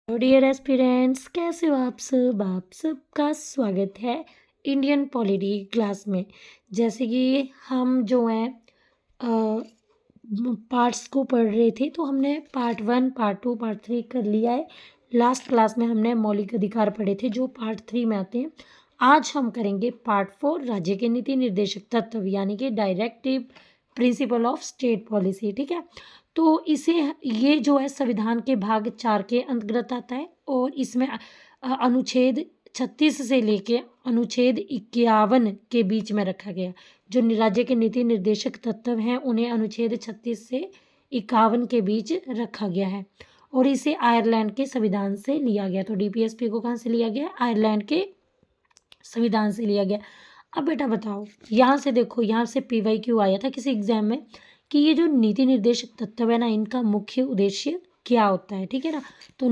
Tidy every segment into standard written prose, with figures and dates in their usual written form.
Dear aspirants, कैसे हो आप सबका स्वागत है इंडियन पॉलिटी क्लास में। जैसे कि हम जो हैं पार्ट्स को पढ़ रहे थे, तो हमने पार्ट 1, पार्ट 2, पार्ट 3 कर लिया है। लास्ट क्लास में हमने मौलिक अधिकार पढ़े थे जो पार्ट 3 में आते हैं। आज हम करेंगे पार्ट 4, राज्य के नीति निर्देशक तत्व, यानी कि directive principle of state policy. ठीक है, तो इसे ये जो है संविधान के भाग 4 के अंतर्गत आता है और इसमें अनुच्छेद 36 से लेके अनुच्छेद 51 के बीच में रखा गया। जो राज्य के नीति निर्देशक तत्व हैं उन्हें अनुच्छेद 36 से 51 के बीच रखा गया है और इसे आयरलैंड के संविधान से लिया गया। तो डीपीएसपी को कहाँ से लिया गया? आयरलैंड के संविधान से लिया गया। अब बेटा बताओ, यहाँ से देखो, यहाँ से PYQ आया था किसी एग्जाम में कि ये जो नीति निर्देशक तत्व है ना, इनका मुख्य उद्देश्य क्या होता है। ठीक है ना, तो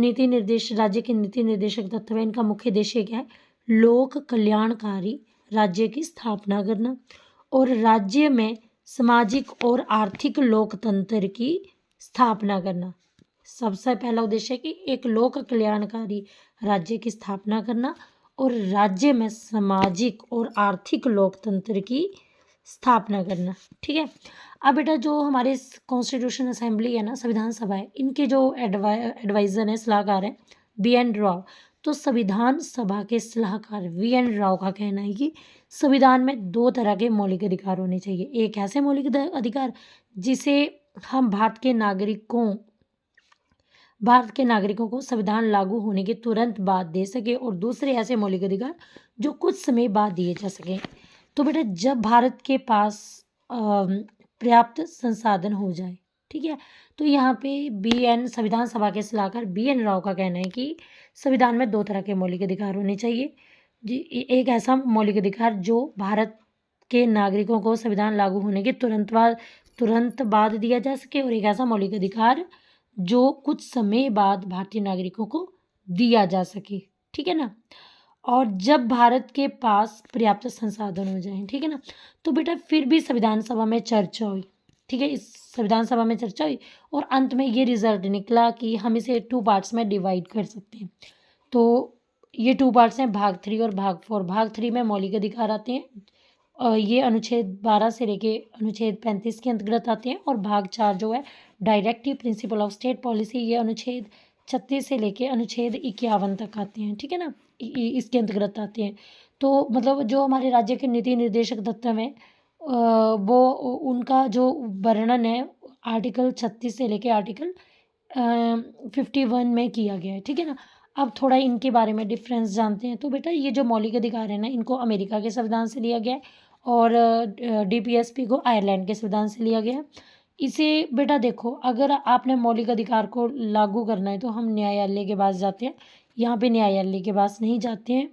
राज्य के नीति निर्देशक तत्व है, इनका मुख्य उद्देश्य क्या है? लोक कल्याणकारी राज्य की स्थापना करना और राज्य में सामाजिक और आर्थिक लोकतंत्र की स्थापना करना। सबसे पहला उद्देश्य है कि एक लोक कल्याणकारी राज्य की स्थापना करना और राज्य में सामाजिक और आर्थिक लोकतंत्र की स्थापना करना। ठीक है, अब बेटा जो हमारे कॉन्स्टिट्यूशन असेंबली है ना, संविधान सभा है, इनके जो एडवाइजर हैं, सलाहकार हैं, BN राव। तो संविधान सभा के सलाहकार VN राव का कहना है कि संविधान में 2 तरह के मौलिक अधिकार होने चाहिए। एक ऐसे मौलिक अधिकार जिसे हम भारत के नागरिकों को संविधान लागू होने के तुरंत बाद दे सके और दूसरे ऐसे मौलिक अधिकार जो कुछ समय बाद दिए जा सकें। तो बेटा जब भारत के पास पर्याप्त संसाधन हो जाए, ठीक है, तो यहाँ पे संविधान सभा के सलाहकार BN राव का कहना है कि संविधान में 2 तरह के मौलिक अधिकार होने चाहिए। एक ऐसा मौलिक अधिकार जो भारत के नागरिकों को संविधान लागू होने के तुरंत बाद दिया जा सके और एक ऐसा मौलिक अधिकार जो कुछ समय बाद भारतीय नागरिकों को दिया जा सके। ठीक है ना, और जब भारत के पास पर्याप्त संसाधन हो जाएं, ठीक है ना, तो बेटा फिर भी संविधान सभा में चर्चा हुई। ठीक है, इस संविधान सभा में चर्चा हुई और अंत में ये रिजल्ट निकला कि हम इसे 2 पार्ट्स में डिवाइड कर सकते हैं। तो ये 2 पार्ट्स हैं, भाग 3 और भाग 4। भाग 3 में मौलिक अधिकार आते हैं, ये अनुच्छेद 12 से लेके अनुच्छेद 35 के अंतर्गत आते हैं और भाग 4 जो है directive principle of state policy, ये अनुच्छेद 36 से लेके अनुच्छेद 51 तक आते हैं। ठीक है ना, इसके अंतर्गत आते हैं। तो मतलब जो हमारे राज्य के नीति निर्देशक तत्व हैं वो उनका जो वर्णन है आर्टिकल 36 से लेके आर्टिकल 51 में किया गया है। ठीक है ना, अब थोड़ा इनके बारे में डिफरेंस जानते हैं। तो बेटा ये जो मौलिक अधिकार है ना, इनको अमेरिका के संविधान से लिया गया है और DPSP को आयरलैंड के संविधान से लिया गया है। इसे बेटा देखो, अगर आपने मौलिक अधिकार को लागू करना है तो हम न्यायालय के पास जाते हैं, यहाँ पे न्यायालय के पास नहीं जाते हैं।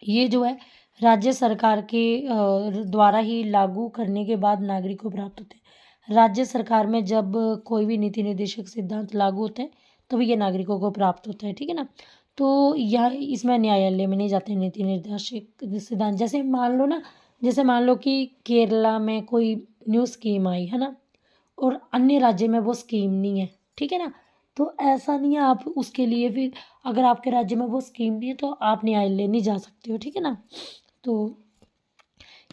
ये जो है राज्य सरकार के द्वारा ही लागू करने के बाद नागरिक को प्राप्त होते हैं। राज्य सरकार में जब कोई भी नीति निर्देशक सिद्धांत लागू होते हैं तभी ये नागरिकों को प्राप्त होता है। ठीक है ना, तो यह इसमें न्यायालय में नहीं जाते नीति निर्देशक सिद्धांत। जैसे मान लो कि केरला में कोई न्यू स्कीम आई है ना और अन्य राज्य में वो स्कीम नहीं है। ठीक है ना, तो ऐसा नहीं है, आप उसके लिए फिर अगर आपके राज्य में वो स्कीम नहीं है तो आप न्यायालय नहीं जा सकते हो। ठीक है ना, तो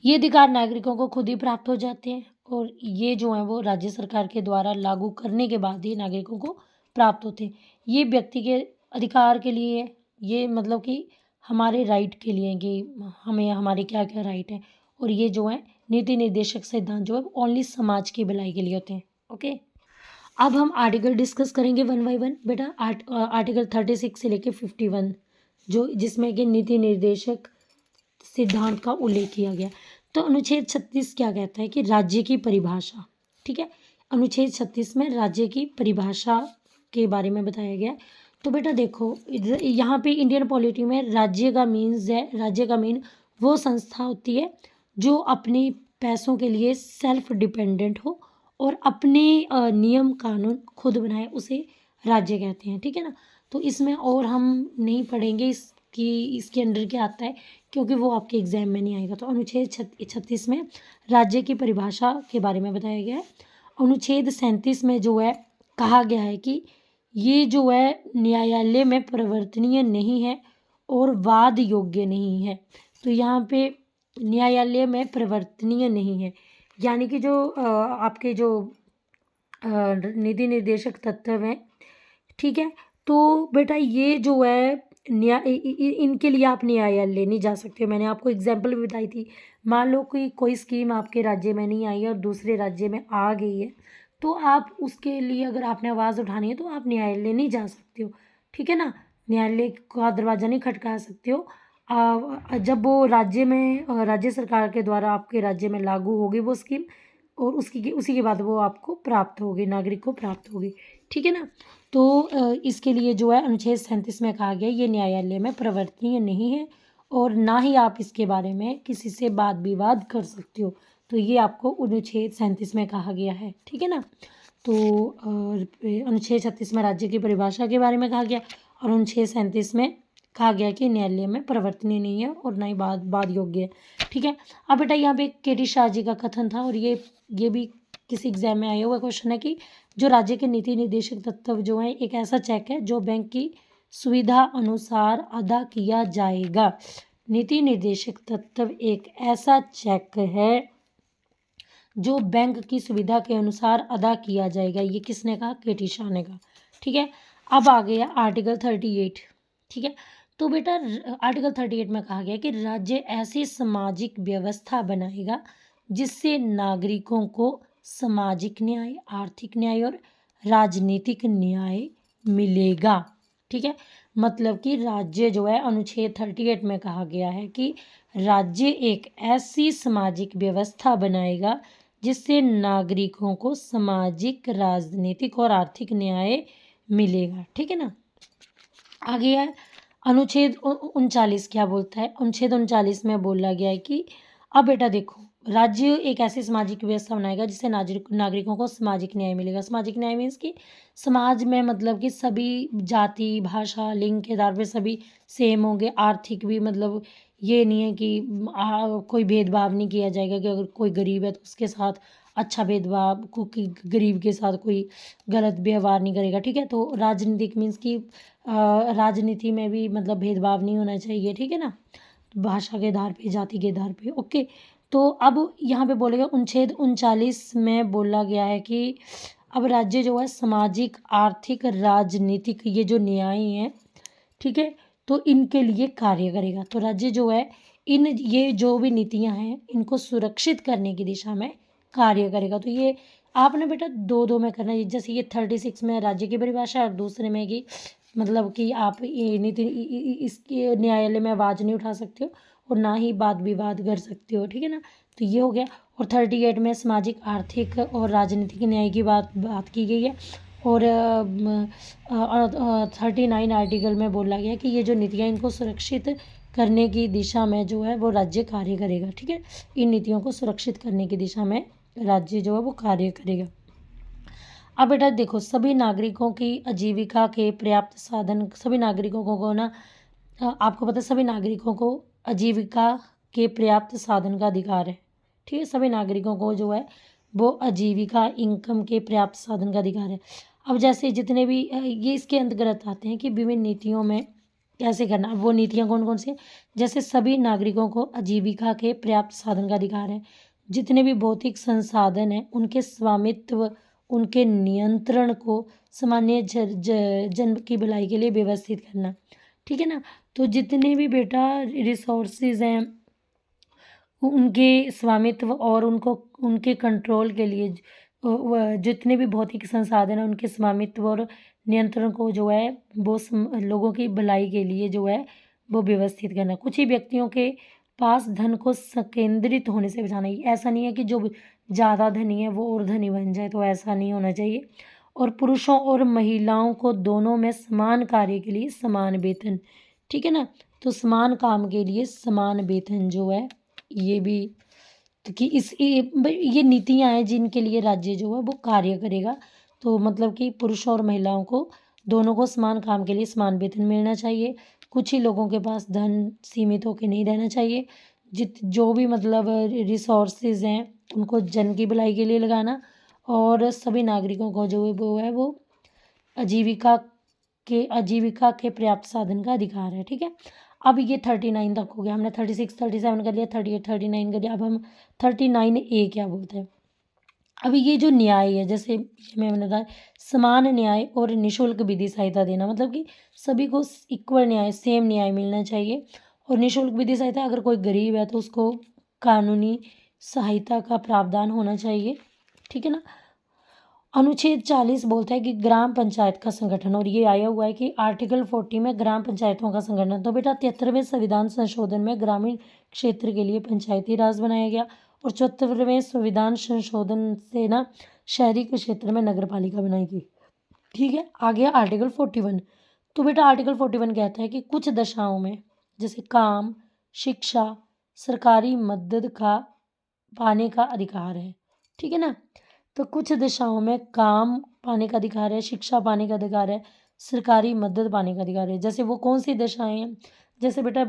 ये अधिकार नागरिकों को खुद ही प्राप्त हो जाते हैं और ये जो है वो राज्य सरकार के द्वारा लागू करने के बाद ही नागरिकों को प्राप्त होते हैं। ये व्यक्ति के अधिकार के लिए, ये मतलब कि हमारे राइट के लिए कि हमें हमारे क्या क्या राइट हैं, और ये जो है नीति निर्देशक सिद्धांत जो है ओनली समाज की भलाई के लिए होते हैं। ओके, अब हम आर्टिकल डिस्कस करेंगे 1 बाय 1। बेटा आर्टिकल 36 से लेके 51 जो जिसमें कि नीति निर्देशक सिद्धांत का उल्लेख किया गया। तो अनुच्छेद 36 क्या कहता है कि राज्य की परिभाषा। ठीक है, अनुच्छेद 36 में राज्य की परिभाषा के बारे में बताया गया। तो बेटा देखो, यहाँ पे इंडियन पॉलिटी में राज्य का मीन वो संस्था होती है जो अपने पैसों के लिए सेल्फ डिपेंडेंट हो और अपने नियम कानून खुद बनाए, उसे राज्य कहते हैं। ठीक है ना, तो इसमें और हम नहीं पढ़ेंगे इसके अंडर क्या आता है क्योंकि वो आपके एग्जाम में नहीं आएगा। तो अनुच्छेद 36 में राज्य की परिभाषा के बारे में बताया गया है। अनुच्छेद 37 में जो है कहा गया है कि ये जो है न्यायालय में परिवर्तनीय नहीं है और वाद योग्य नहीं है। तो यहाँ पे न्यायालय में परिवर्तनीय नहीं है, यानी कि जो आपके जो नीति निर्देशक तत्व हैं, ठीक है, तो बेटा ये जो है इनके लिए आप न्यायालय नहीं जा सकते हो। मैंने आपको एग्जाम्पल भी बताई थी। मान लो कि कोई स्कीम आपके राज्य में नहीं आई है और दूसरे राज्य में आ गई है, तो आप उसके लिए अगर आपने आवाज़ उठानी है तो आप न्यायालय नहीं जा सकते हो, ठीक है ना। न्यायालय का दरवाज़ा नहीं खटका सकते हो। जब वो राज्य में राज्य सरकार के द्वारा आपके राज्य में लागू होगी वो स्कीम, और उसी के बाद वो आपको प्राप्त होगी, नागरिक को प्राप्त होगी, ठीक है ना। तो इसके लिए जो है अनुच्छेद 37 में कहा गया ये न्यायालय में परिवर्तनीय नहीं है और ना ही आप इसके बारे में किसी से वाद विवाद कर सकते हो। तो ये आपको अनुच्छेद 37 में कहा गया है, ठीक है ना। तो अनुच्छेद 36 में राज्य की परिभाषा के बारे में कहा गया और अनुच्छेद 37 में कहा गया कि न्यायालय में परिवर्तनीय नहीं है और ना ही वाद योग्य है, ठीक है। अब बेटा यहाँ पे केटी शाह जी का कथन था और ये भी किसी एग्जाम में आया हुआ क्वेश्चन है कि जो राज्य के नीति निर्देशक तत्व जो है एक ऐसा चेक है जो बैंक की सुविधा अनुसार अदा किया जाएगा। नीति निर्देशक तत्व एक ऐसा चेक है जो बैंक की सुविधा के अनुसार अदा किया जाएगा। ये किसने कहा? केटी शाह ने कहा, ठीक है। अब आ गया आर्टिकल 38, ठीक है। तो बेटा आर्टिकल 38 में कहा गया कि राज्य ऐसी सामाजिक व्यवस्था बनाएगा जिससे नागरिकों को सामाजिक न्याय, आर्थिक न्याय और राजनीतिक न्याय मिलेगा, ठीक है। मतलब कि राज्य जो है अनुच्छेद 38 में कहा गया है कि राज्य एक ऐसी सामाजिक व्यवस्था बनाएगा जिससे नागरिकों को सामाजिक, राजनीतिक और आर्थिक न्याय मिलेगा, ठीक है ना। आगे है अनुच्छेद 39 क्या बोलता है? अनुच्छेद 39 में बोला गया है कि अब बेटा देखो, राज्य एक ऐसी सामाजिक व्यवस्था बनाएगा जिससे नागरिकों को सामाजिक न्याय मिलेगा। सामाजिक न्याय मीन्स कि समाज में मतलब कि सभी जाति, भाषा, लिंग के आधार पे सभी सेम होंगे। आर्थिक भी मतलब ये नहीं है कि कोई भेदभाव नहीं किया जाएगा कि अगर कोई गरीब है तो उसके साथ अच्छा भेदभाव, कोई गरीब के साथ कोई गलत व्यवहार नहीं करेगा, ठीक है। तो राजनीतिक मीन्स कि राजनीति में भी मतलब भेदभाव नहीं होना चाहिए, ठीक है ना, भाषा के आधार पे, जाति के आधार पे, ओके। तो अब यहाँ पे बोलेगा अनुच्छेद 39 में बोला गया है कि अब राज्य जो है सामाजिक, आर्थिक, राजनीतिक ये जो न्याय है, ठीक है, तो इनके लिए कार्य करेगा। तो राज्य जो है ये जो भी नीतियाँ हैं इनको सुरक्षित करने की दिशा में कार्य करेगा। तो ये आपने बेटा दो दो में करना है, जैसे ये 36 में राज्य की परिभाषा और दूसरे में कि मतलब कि आप ये नीति इसके न्यायालय में आवाज़ नहीं उठा सकते हो और ना ही वाद विवाद कर सकते हो, ठीक है ना। तो ये हो गया। और 38 में सामाजिक, आर्थिक और राजनीतिक न्याय की बात की गई है। और 39 आर्टिकल में बोला गया कि ये जो नीतियाँ इनको सुरक्षित करने की दिशा में जो है वो राज्य कार्य करेगा, ठीक है। इन नीतियों को सुरक्षित करने की दिशा में राज्य जो है वो कार्य करेगा। अब बेटा देखो, सभी नागरिकों की आजीविका के पर्याप्त साधन, सभी नागरिकों को ना आपको पता है सभी नागरिकों को आजीविका के पर्याप्त साधन का अधिकार है, ठीक है। सभी नागरिकों को जो है वो आजीविका, इनकम के पर्याप्त साधन का अधिकार है। अब जैसे जितने भी ये इसके अंतर्गत आते हैं कि विभिन्न नीतियों में कैसे करना। वो नीतियाँ कौन कौन सी? जैसे सभी नागरिकों को आजीविका के पर्याप्त साधन का अधिकार है। जितने भी भौतिक संसाधन हैं उनके स्वामित्व, उनके नियंत्रण को सामान्य जन की भलाई के लिए व्यवस्थित करना, ठीक है ना। तो जितने भी बेटा रिसोर्सेज हैं उनके स्वामित्व और उनको उनके कंट्रोल के लिए जितने भी भौतिक संसाधन हैं उनके स्वामित्व और नियंत्रण को जो है वो लोगों की भलाई के लिए जो है वो व्यवस्थित करना। कुछ ही व्यक्तियों के पास धन को संकेंद्रित होने से बचाना। ऐसा नहीं है कि जो ज़्यादा धनी है वो और धनी बन जाए, तो ऐसा नहीं होना चाहिए। और पुरुषों और महिलाओं को दोनों में समान कार्य के लिए समान वेतन, ठीक है ना। तो समान काम के लिए समान वेतन जो है ये भी, तो कि ये नीतियाँ हैं जिनके लिए राज्य जो है वो कार्य करेगा। तो मतलब कि पुरुषों और महिलाओं को दोनों को समान काम के लिए समान वेतन मिलना चाहिए। कुछ ही लोगों के पास धन सीमित होकर नहीं रहना चाहिए। जो भी मतलब रिसोर्सेज हैं उनको जन की भलाई के लिए लगाना और सभी नागरिकों को जो है वो आजीविका के आजीविका के पर्याप्त साधन का अधिकार है। ठीक है, अब ये 39 तक हो गया, हमने 36 37 कर लिया, 38 39 कर लिया। अब हम 39A क्या बोलते हैं। अभी ये जो न्याय है, जैसे मैंने बताया समान न्याय और निशुल्क विधि सहायता देना, मतलब कि सभी को इक्वल न्याय, सेम न्याय मिलना चाहिए। और निशुल्क विधि सहायता, अगर कोई गरीब है तो उसको कानूनी सहायता का प्रावधान होना चाहिए। ठीक है ना। अनुच्छेद 40 बोलता है कि ग्राम पंचायत का संगठन, और ये आया हुआ है कि आर्टिकल 40 में ग्राम पंचायतों का संगठन। तो बेटा 73वें संविधान संशोधन में ग्रामीण क्षेत्र के लिए पंचायती राज बनाया गया, और 74वें संविधान संशोधन से ना शहरी के क्षेत्र में नगर पालिका बनाई गई। ठीक है, आ गया आर्टिकल 41। तो बेटा आर्टिकल 41 कहता है कि कुछ दशाओं में, जैसे काम, शिक्षा, सरकारी मदद का पाने का अधिकार है। ठीक है ना। तो कुछ दिशाओं में काम पाने का अधिकार है, शिक्षा पाने का अधिकार है, सरकारी मदद पाने का अधिकार है। जैसे वो कौन सी दिशाएं हैं, जैसे बेटा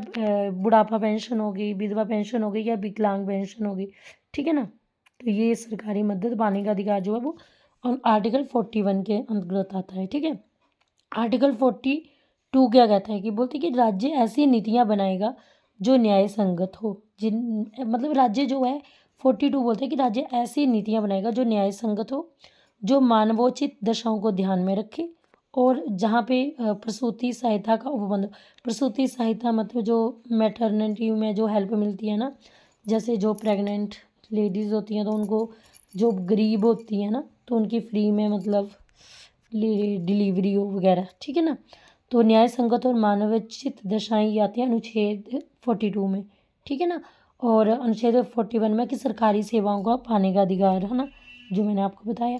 बुढ़ापा पेंशन होगी, विधवा पेंशन होगी, या विकलांग पेंशन होगी। ठीक है ना। तो ये सरकारी मदद पाने का अधिकार जो है वो आर्टिकल 41 के अंतर्गत आता है। ठीक है। आर्टिकल 42 क्या कहता है कि बोलते हैं कि राज्य ऐसी नीतियां बनाएगा जो न्याय संगत हो। जिन मतलब राज्य जो है 42 बोलते हैं कि राज्य ऐसी नीतियां बनाएगा जो न्याय संगत हो, जो मानवोचित दशाओं को ध्यान में रखे, और जहाँ पे प्रसूति सहायता का उपबंध। प्रसूति सहायता मतलब जो मैटरनिटी में जो हेल्प मिलती है ना, जैसे जो प्रेग्नेंट लेडीज़ होती हैं तो उनको, जो गरीब होती हैं ना तो उनकी फ्री में मतलब डिलीवरी हो वगैरह। ठीक है ना। तो न्याय संगत और मानवोचित दशाएं ये आती हैं अनुच्छेद 42 में। ठीक है ना। और अनुच्छेद 41 में कि सरकारी सेवाओं का पाने का अधिकार है ना, जो मैंने आपको बताया।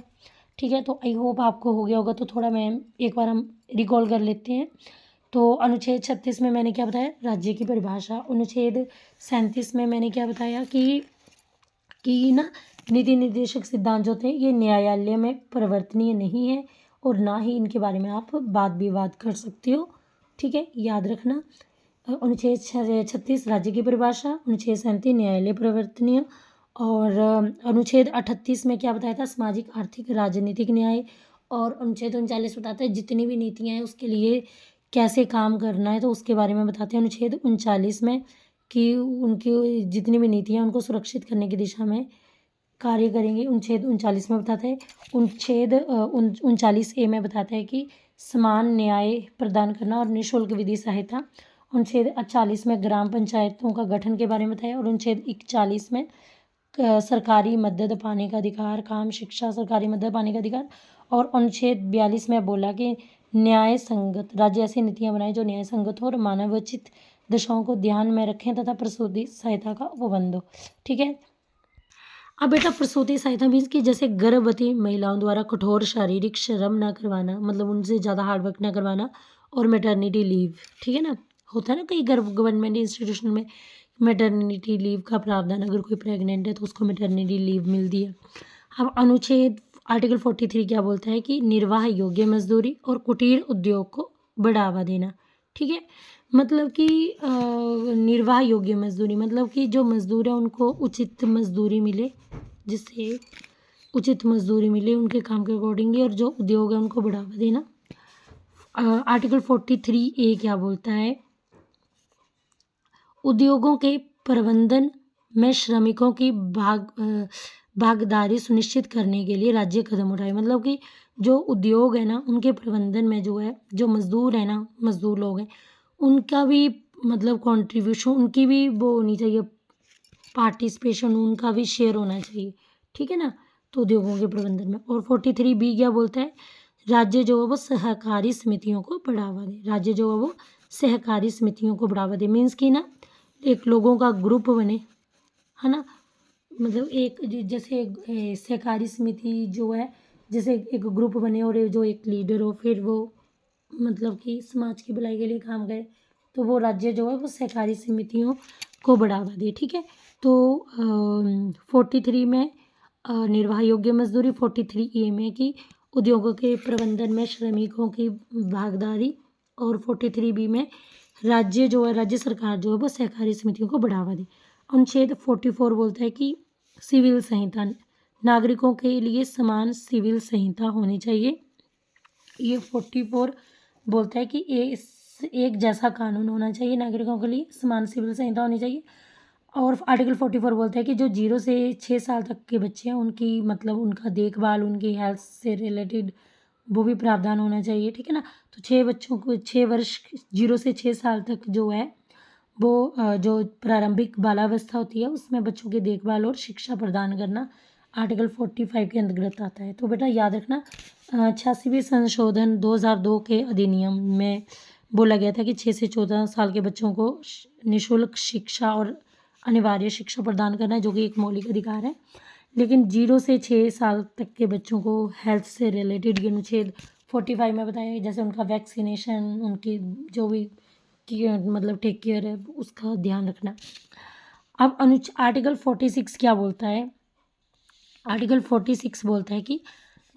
ठीक है, तो आई होप आपको हो गया होगा। तो थोड़ा मैं एक बार हम रिकॉल कर लेते हैं। तो अनुच्छेद 36 में मैंने क्या बताया, राज्य की परिभाषा। अनुच्छेद 37 में मैंने क्या बताया कि ना नीति निर्देशक सिद्धांत जो होते हैं ये न्यायालय में परिवर्तनीय नहीं है, और ना ही इनके बारे में आप वाद विवाद कर सकते हो। ठीक है, याद रखना। अनुच्छेद 36 राज्य की परिभाषा, अनुच्छेद 37 न्यायालय परिवर्तनीय, और अनुच्छेद 38 में क्या बताया था, सामाजिक आर्थिक राजनीतिक न्याय। और अनुच्छेद 39 बताता है जितनी भी नीतियाँ हैं उसके लिए कैसे काम करना है, तो उसके बारे में बताते हैं अनुच्छेद 39 में कि उनकी जितनी भी नीतियाँ उनको सुरक्षित करने की दिशा में कार्य करेंगे। अनुच्छेद 39 में बताता है। अनुच्छेद 39A में बताता है कि समान न्याय प्रदान करना और निःशुल्क विधि सहायता। अनुच्छेद 40 में ग्राम पंचायतों का गठन के बारे में बताया, और अनुच्छेद 41 में सरकारी मदद पाने का अधिकार, काम, शिक्षा, सरकारी मदद पाने का अधिकार। और अनुच्छेद 42 में बोला कि न्याय संगत राज्य ऐसी नीतियां बनाए जो न्याय संगत हो और मानवोचित दिशाओं को ध्यान में रखें तथा प्रसूति सहायता का उपबंध हो। ठीक है। अब बेटा प्रसूति सहायता मीन्स कि जैसे गर्भवती महिलाओं द्वारा कठोर शारीरिक श्रम ना करवाना, मतलब उनसे ज़्यादा हार्ड वर्क ना करवाना, और मैटरनिटी लीव। ठीक है ना। होता है ना कई गवर्नमेंट इंस्टीट्यूशन में मैटरनिटी लीव का प्रावधान, अगर कोई प्रेग्नेंट है तो उसको मैटरनिटी लीव मिलती है। अब अनुच्छेद आर्टिकल 43 क्या बोलता है कि निर्वाह योग्य मजदूरी और कुटीर उद्योग को बढ़ावा देना। ठीक है। मतलब कि निर्वाह योग्य मजदूरी, मतलब कि जो मजदूर है उनको उचित मजदूरी मिले, जिससे उचित मजदूरी मिले उनके काम के अकॉर्डिंगली, और जो उद्योग है उनको बढ़ावा देना। आर्टिकल 43A क्या बोलता है, उद्योगों के प्रबंधन में श्रमिकों की भागीदारी सुनिश्चित करने के लिए राज्य कदम उठाए। मतलब कि जो उद्योग है ना उनके प्रबंधन में जो है, जो मजदूर है ना, मजदूर लोग हैं, उनका भी मतलब कंट्रीब्यूशन, उनकी भी वो होनी चाहिए, पार्टिसिपेशन, उनका भी शेयर होना चाहिए। ठीक है ना। तो उद्योगों के प्रबंधन में। और 43B क्या बोलता है, राज्य जो है वो सहकारी समितियों को बढ़ावा दे। राज्य जो है वो सहकारी समितियों को बढ़ावा दे, मीन्स कि ना एक लोगों का ग्रुप बने, है ना। मतलब एक जैसे सहकारी समिति जो है, जैसे एक ग्रुप बने और जो एक लीडर हो, फिर वो मतलब कि समाज की भलाई के लिए काम करे, तो वो राज्य जो है वो सहकारी समितियों को बढ़ावा दे। ठीक है। तो 43 में निर्वाह योग्य मजदूरी, 43A में कि उद्योगों के प्रबंधन में श्रमिकों की भागीदारी, और 43B में राज्य जो है, राज्य सरकार जो है वो सहकारी समितियों को बढ़ावा दे। अनुच्छेद 44 बोलता है कि सिविल संहिता, नागरिकों के लिए समान सिविल संहिता होनी चाहिए। ये 44 बोलता है कि एक जैसा कानून होना चाहिए नागरिकों के लिए, समान सिविल संहिता होनी चाहिए। और आर्टिकल 44 बोलता है कि जो 0 से 6 साल तक के बच्चे हैं उनकी मतलब उनका देखभाल, उनकी हेल्थ से रिलेटेड वो भी प्रावधान होना चाहिए, ठीक है ना? तो 6 बच्चों को 6 वर्ष 0 से 6 साल तक जो है वो जो प्रारंभिक बालावस्था होती है उसमें बच्चों की देखभाल और शिक्षा प्रदान करना आर्टिकल 45 के अंतर्गत आता है। तो बेटा याद रखना 86वें संशोधन 2002 के अधिनियम में बोला गया था कि 6 से 14 साल के बच्चों को निःशुल्क शिक्षा और अनिवार्य शिक्षा प्रदान करना है, जो कि एक मौलिक अधिकार है। लेकिन 0 से 6 साल तक के बच्चों को हेल्थ से रिलेटेड ये अनुच्छेद 45 में बताया है, जैसे उनका वैक्सीनेशन, उनकी जो भी मतलब टेक केयर है उसका ध्यान रखना। अब आर्टिकल 46 क्या बोलता है? आर्टिकल 46 बोलता है कि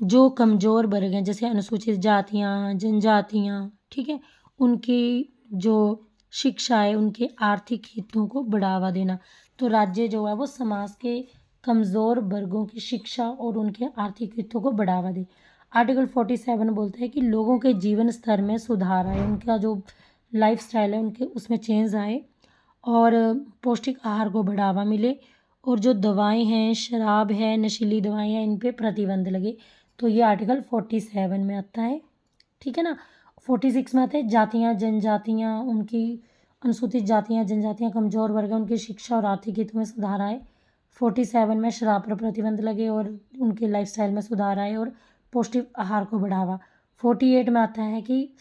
जो कमज़ोर वर्ग हैं जैसे अनुसूचित जातियाँ, जनजातियाँ, ठीक है, उनकी जो शिक्षा है उनके आर्थिक हितों को बढ़ावा देना। तो राज्य जो है वो समाज के कमज़ोर वर्गों की शिक्षा और उनके आर्थिक हितों को बढ़ावा दे। आर्टिकल 47 बोलता है कि लोगों के जीवन स्तर में सुधार आए, उनका जो लाइफस्टाइल है उनके उसमें चेंज आए और पौष्टिक आहार को बढ़ावा मिले और जो दवाएं हैं, शराब है, नशीली दवाएं हैं, इन पे प्रतिबंध लगे। तो ये आर्टिकल 47 में आता है, ठीक है ना? 46 में आता है जातियाँ, जनजातियाँ, उनकी अनुसूचित जातियाँ, जनजातियाँ, कमज़ोर वर्ग हैं, उनकी शिक्षा और आर्थिक हितों में सुधार आए। 47 में शराब पर प्रतिबंध लगे और उनके लाइफस्टाइल में सुधार आए और पौष्टिक आहार को बढ़ावा। 48 में आता है कि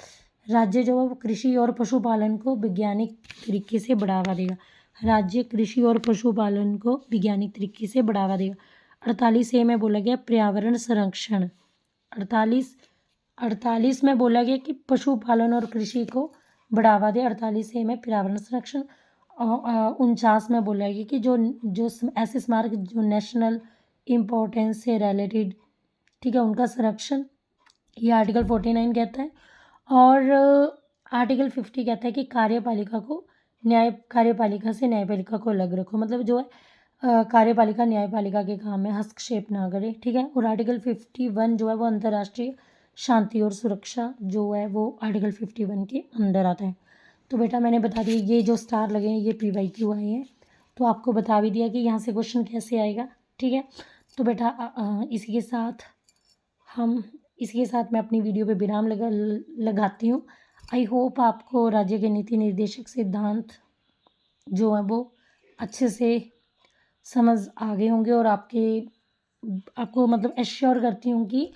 राज्य जो है वो कृषि और पशुपालन को वैज्ञानिक तरीके से बढ़ावा देगा। राज्य कृषि और पशुपालन को वैज्ञानिक तरीके से बढ़ावा देगा। 48 ए में बोला गया पर्यावरण संरक्षण। 48 में बोला गया कि पशुपालन और कृषि को बढ़ावा दे। 48 ए में पर्यावरण संरक्षण। 49 में बोला गया कि जो ऐसे स्मारक जो नेशनल इम्पोर्टेंस से रिलेटेड, ठीक है, उनका संरक्षण, ये आर्टिकल 49 कहता है। और आर्टिकल 50 कहता है कि कार्यपालिका से न्यायपालिका को अलग रखो, मतलब जो है कार्यपालिका न्यायपालिका के काम में हस्तक्षेप ना करे, ठीक है। और आर्टिकल 51 जो है वो अंतर्राष्ट्रीय शांति और सुरक्षा जो है वो आर्टिकल 51 के अंदर आता है। तो बेटा मैंने बता दिया, ये जो स्टार लगे हैं ये PYQ आए हैं, तो आपको बता भी दिया कि यहाँ से क्वेश्चन कैसे आएगा, ठीक है। तो बेटा इसी के साथ मैं अपनी वीडियो पे विराम लगाती हूँ। आई होप आपको राज्य के नीति निर्देशक सिद्धांत जो है वो अच्छे से समझ आ गए होंगे और आपको मतलब एश्योर करती हूँ कि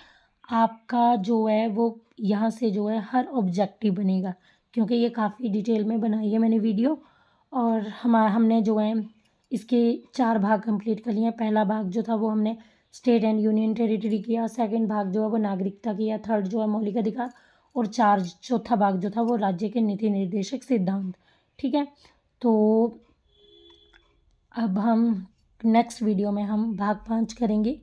आपका जो है वो यहाँ से जो है हर ऑब्जेक्टिव बनेगा, क्योंकि ये काफ़ी डिटेल में बनाई है मैंने वीडियो। और हमने जो है इसके 4 भाग कंप्लीट कर लिए हैं। पहला भाग जो था वो हमने स्टेट एंड यूनियन टेरिटरी किया, सेकंड भाग जो है वो नागरिकता किया, थर्ड जो है मौलिक अधिकार, और चौथा भाग जो था वो राज्य के नीति निर्देशक सिद्धांत, ठीक है। तो अब हम नेक्स्ट वीडियो में हम भाग 5 करेंगे।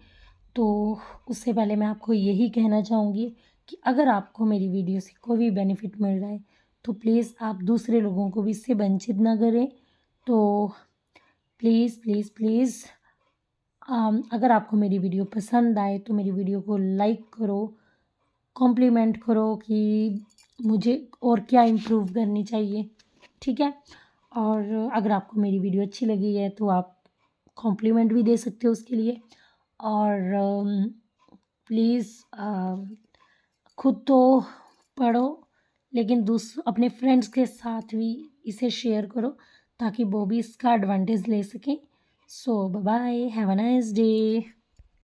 तो उससे पहले मैं आपको यही कहना चाहूँगी कि अगर आपको मेरी वीडियो से कोई भी बेनिफिट मिल रहा है तो प्लीज़ आप दूसरे लोगों को भी इससे वंचित ना करें। तो प्लीज़ प्लीज़ प्लीज़ अगर आपको मेरी वीडियो पसंद आए तो मेरी वीडियो को लाइक करो, कॉम्प्लीमेंट करो कि मुझे और क्या इम्प्रूव करनी चाहिए, ठीक है। और अगर आपको मेरी वीडियो अच्छी लगी है तो आप कॉम्प्लीमेंट भी दे सकते हो उसके लिए। और प्लीज़ खुद तो पढ़ो, लेकिन अपने फ्रेंड्स के साथ भी इसे शेयर करो ताकि वो भी इसका एडवांटेज ले सकें। So bye bye, have a nice day.